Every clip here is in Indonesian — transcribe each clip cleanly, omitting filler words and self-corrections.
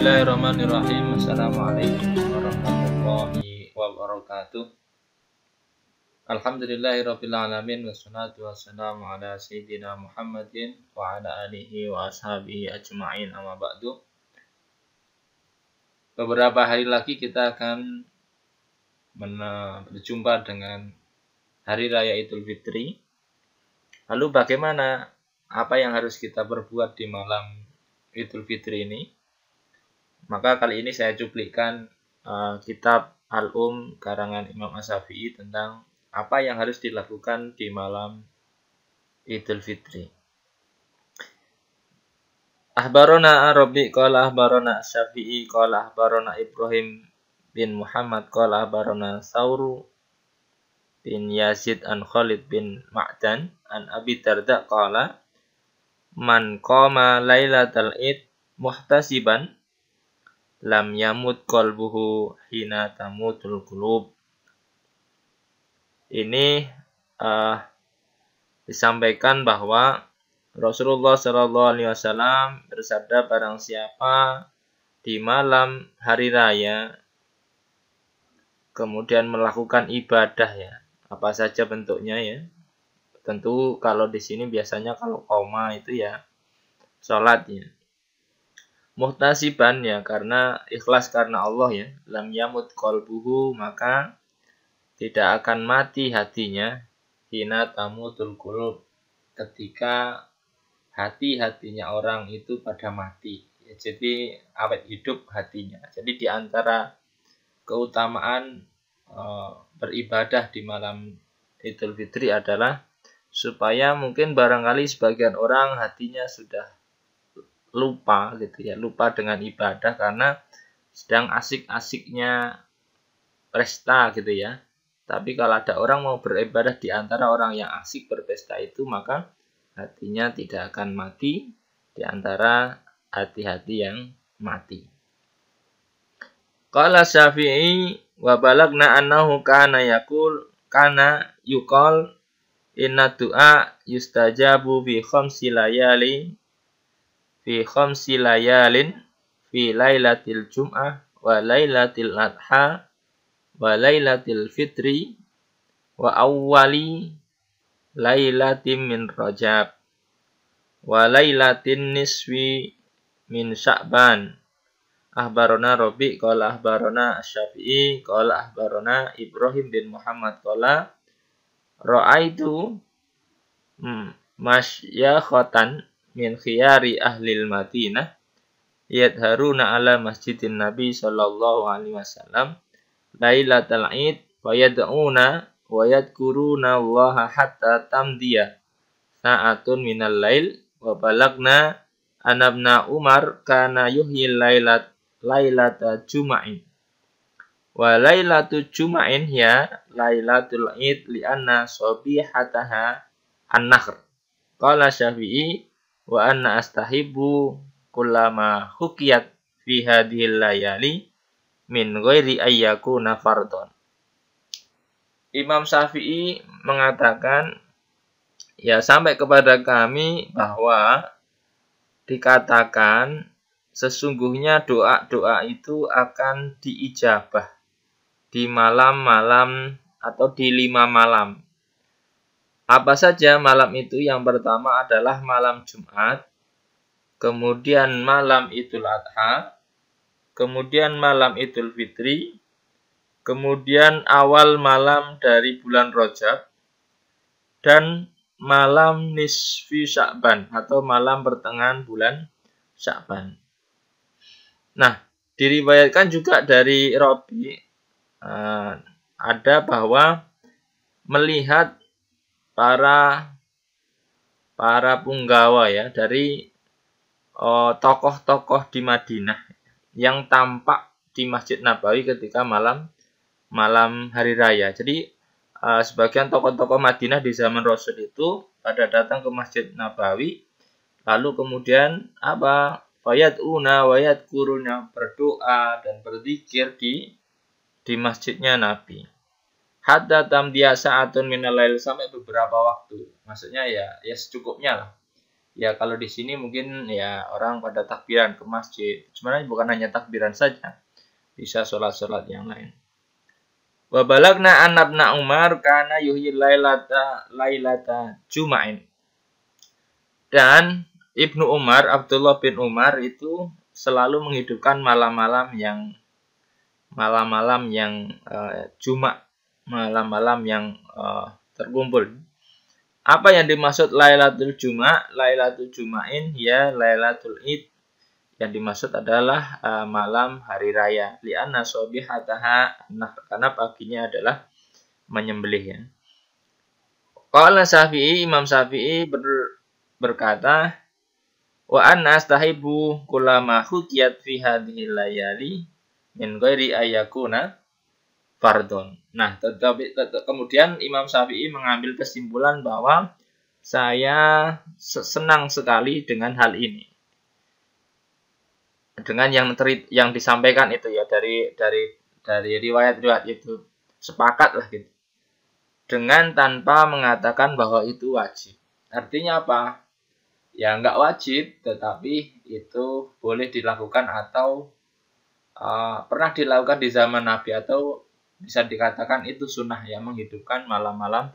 Bismillahirrahmanirrahim. Assalamualaikum warahmatullahi wabarakatuh. Alhamdulillahirabbil alamin wassalatu wassalamu ala sayyidina Muhammadin wa ala alihi wa ashabihi ajma'in, amma ba'du. Beberapa hari lagi kita akan berjumpa dengan Hari Raya Idul Fitri. Lalu bagaimana, apa yang harus kita perbuat di malam Idul Fitri ini? Maka kali ini saya cuplikan kitab karangan Imam Asy-Syafi'i tentang apa yang harus dilakukan di malam Idul Fitri. Ahbarona Arabi qala ahbarona Asy-Syafi'i qala ahbarona Ibrahim bin Muhammad qala ahbarona Sauru bin Yazid an Khalid bin Ma'dan an Abi Darda qala man qama lailatal id muhtasiban lam yamut qalbuhu hina tamutul qulub. Ini disampaikan bahwa Rasulullah SAW bersabda, barang siapa di malam hari raya kemudian melakukan ibadah, ya, apa saja bentuknya, ya. Tentu kalau di sini biasanya kalau qoma itu ya salatnya. Muhtasiban, ya, karena ikhlas karena Allah, ya. Lam yamut qalbuhu, maka tidak akan mati hatinya. Hina tamutul qulub, ketika hati-hatinya orang itu pada mati, ya, jadi awet hidup hatinya. Jadi di antara keutamaan beribadah di malam Idul Fitri adalah supaya mungkin barangkali sebagian orang hatinya sudah lupa, gitu ya, lupa dengan ibadah karena sedang asik-asiknya pesta, gitu ya. Tapi kalau ada orang mau beribadah di antara orang yang asik berpesta itu, maka hatinya tidak akan mati di antara hati-hati yang mati. Qala Syafi'i wa balagna annahu kana yuqal inna du'a yustajabu fi khamsi layalin fi lailatil jum'ah wa lailatil adha wa lailatil fitri wa awwali lailatin min rajab wa lailatin niswi min sya'ban. Ahbarona Rabi qala ahbarona Asy-Syafi'i qala ahbarona Ibrahim bin Muhammad qala ra'aitu masyakhatan min khiyari ahlil Madinah yadharuna ala masjidin Nabi sallallahu alaihi wasallam lailatal id wa yad'una wa yadhkuruna Allah hatta tamdiya sa'atun minal lail wa balagna anabna Umar kana yuhyil lailata juma'in wa lailatu juma'in hiya lailatul id li'anna sabihataha an-nahr. Qala Syafi'i wa anna astahibu kullama hukiyat fi hadhil layali min ghairi ayyakuna fardhon. Imam Syafi'i mengatakan, ya, sampai kepada kami bahwa dikatakan sesungguhnya doa-doa itu akan diijabah di malam-malam atau di 5 malam. Apa saja malam itu? Yang pertama adalah malam Jumat, kemudian malam Idul Adha, kemudian malam Idul Fitri, kemudian awal malam dari bulan Rajab, dan malam nisfi Sya'ban atau malam pertengahan bulan Sya'ban. Nah, diriwayatkan juga dari Rabi ada bahwa melihat para punggawa, ya, dari tokoh-tokoh di Madinah yang tampak di Masjid Nabawi ketika malam hari raya. Jadi sebagian tokoh-tokoh Madinah di zaman Rasul itu pada datang ke Masjid Nabawi, lalu kemudian fayad'una wa yadhkuruna, berdoa dan berzikir di masjidnya Nabi. Hatta tamdiya sa'atun minal lail, sampai beberapa waktu. Maksudnya ya secukupnya lah. Ya kalau di sini mungkin ya orang pada takbiran ke masjid. Sebenarnya bukan hanya takbiran saja, bisa sholat-sholat yang lain. Wa balagna an ibna Umar kana yuhyi lailata Juma'in. Dan Ibnu Umar, Abdullah bin Umar itu selalu menghidupkan malam-malam yang Jumat, malam-malam yang terkumpul. Apa yang dimaksud Lailatul Juma'? Lailatul Juma'in ya Lailatul Id. Yang dimaksud adalah malam hari raya. Li'anna sobihataha, karena paginya adalah menyembelih ya. Qala Syafi'i, Imam Syafi'i berkata, wa anna astahibu kullama hukiyat fi hadhihi layali min ghairi ayakuna fardon. Nah, kemudian Imam Syafi'i mengambil kesimpulan bahwa saya senang sekali dengan hal ini. Dengan yang disampaikan itu ya dari riwayat-riwayat itu, sepakat lah gitu. Dengan tanpa mengatakan bahwa itu wajib. Artinya apa? Ya nggak wajib, tetapi itu boleh dilakukan atau pernah dilakukan di zaman Nabi, atau bisa dikatakan itu sunnah ya, menghidupkan malam-malam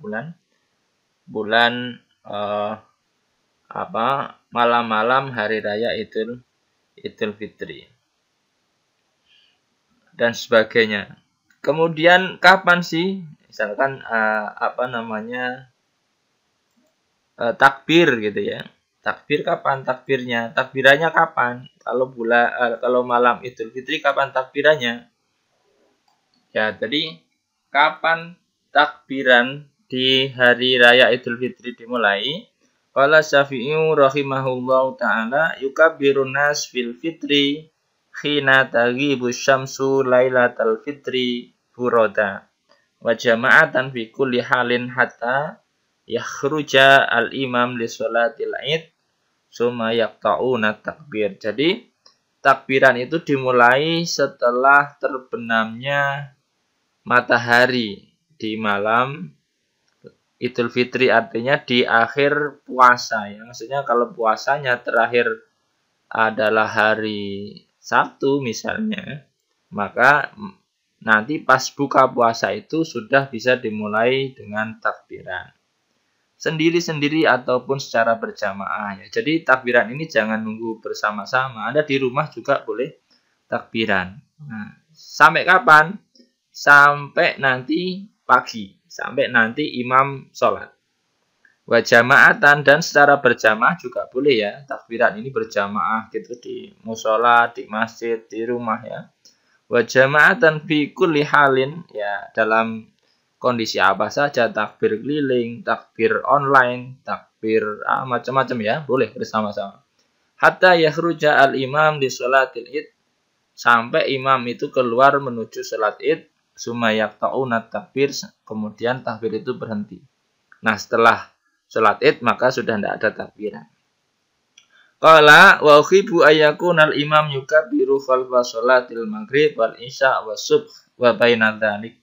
malam-malam hari raya Idul Fitri dan sebagainya. Kemudian kapan sih misalkan takbir gitu ya? Takbir kapan takbirnya? Takbirannya kapan? Kalau malam Idul Fitri kapan takbirannya? Ya, jadi kapan takbiran di hari raya Idul Fitri dimulai? Qala Syafi'i rahimahullahu ta'ala yukabbirun nas fil fitri khina taghibu syamsu lailatal fitri furoda wa jama'atan fi kulli halin hatta yakhruja al-imam li sholatil id summa yaqta'una takbir. Jadi takbiran itu dimulai setelah terbenamnya matahari di malam Idul Fitri, artinya di akhir puasa ya. Maksudnya kalau puasanya terakhir adalah hari Sabtu misalnya, maka nanti pas buka puasa itu sudah bisa dimulai dengan takbiran. Sendiri-sendiri ataupun secara berjamaah ya. Jadi takbiran ini jangan nunggu bersama-sama. Anda di rumah juga boleh takbiran. Nah, sampai kapan? Sampai nanti pagi, sampai nanti imam sholat. Wa jama'atan, dan secara berjamaah juga boleh ya. Takbiran ini berjamaah gitu di musola, di masjid, di rumah ya. Wa jama'atan fi kulli halin ya, dalam kondisi apa saja, takbir keliling, takbir online, takbir macam-macam ya, boleh bersama-sama. Hatta yakhruja al-imam di sholatil id, sampai imam itu keluar menuju sholat id, sumayak ta'unat takbir, kemudian takbir itu berhenti. Nah, setelah sholat id maka sudah tidak ada takbiran. Qala wa ukhibu ayyakunal imam yukabbiru khalfa sholatil maghrib wal isya wa subh wa baina dzalik.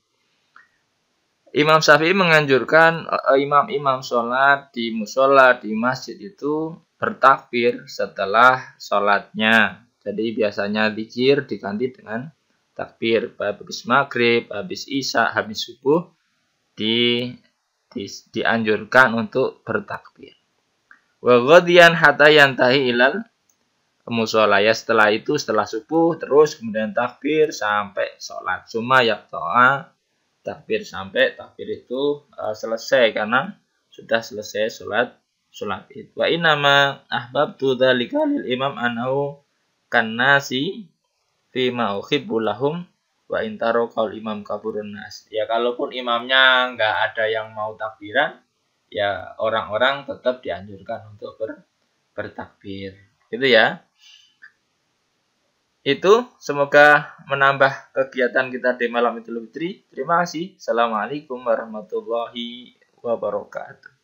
Imam Syafi'i menganjurkan imam-imam sholat di musola, di masjid itu bertakbir setelah sholatnya. Jadi biasanya dzikir diganti dengan takbir. Habis maghrib, habis isya, habis subuh dianjurkan untuk bertakbir. Wa ghadiyan hatta yantahi ilal musola ya, setelah itu setelah subuh terus kemudian takbir sampai sholat. Summa yaqta'a, takbir sampai takbir itu selesai karena sudah selesai sholat id. Wa inama ahbabtu dzalika lil imam annahu kannasi fi ma uhibbu lahum wa intaro qaul imam kaburun nas. Ya kalaupun imamnya nggak ada yang mau takbiran, ya orang-orang tetap dianjurkan untuk bertakbir. Gitu ya. Itu semoga menambah kegiatan kita di malam Idul Fitri. Terima kasih. Assalamualaikum warahmatullahi wabarakatuh.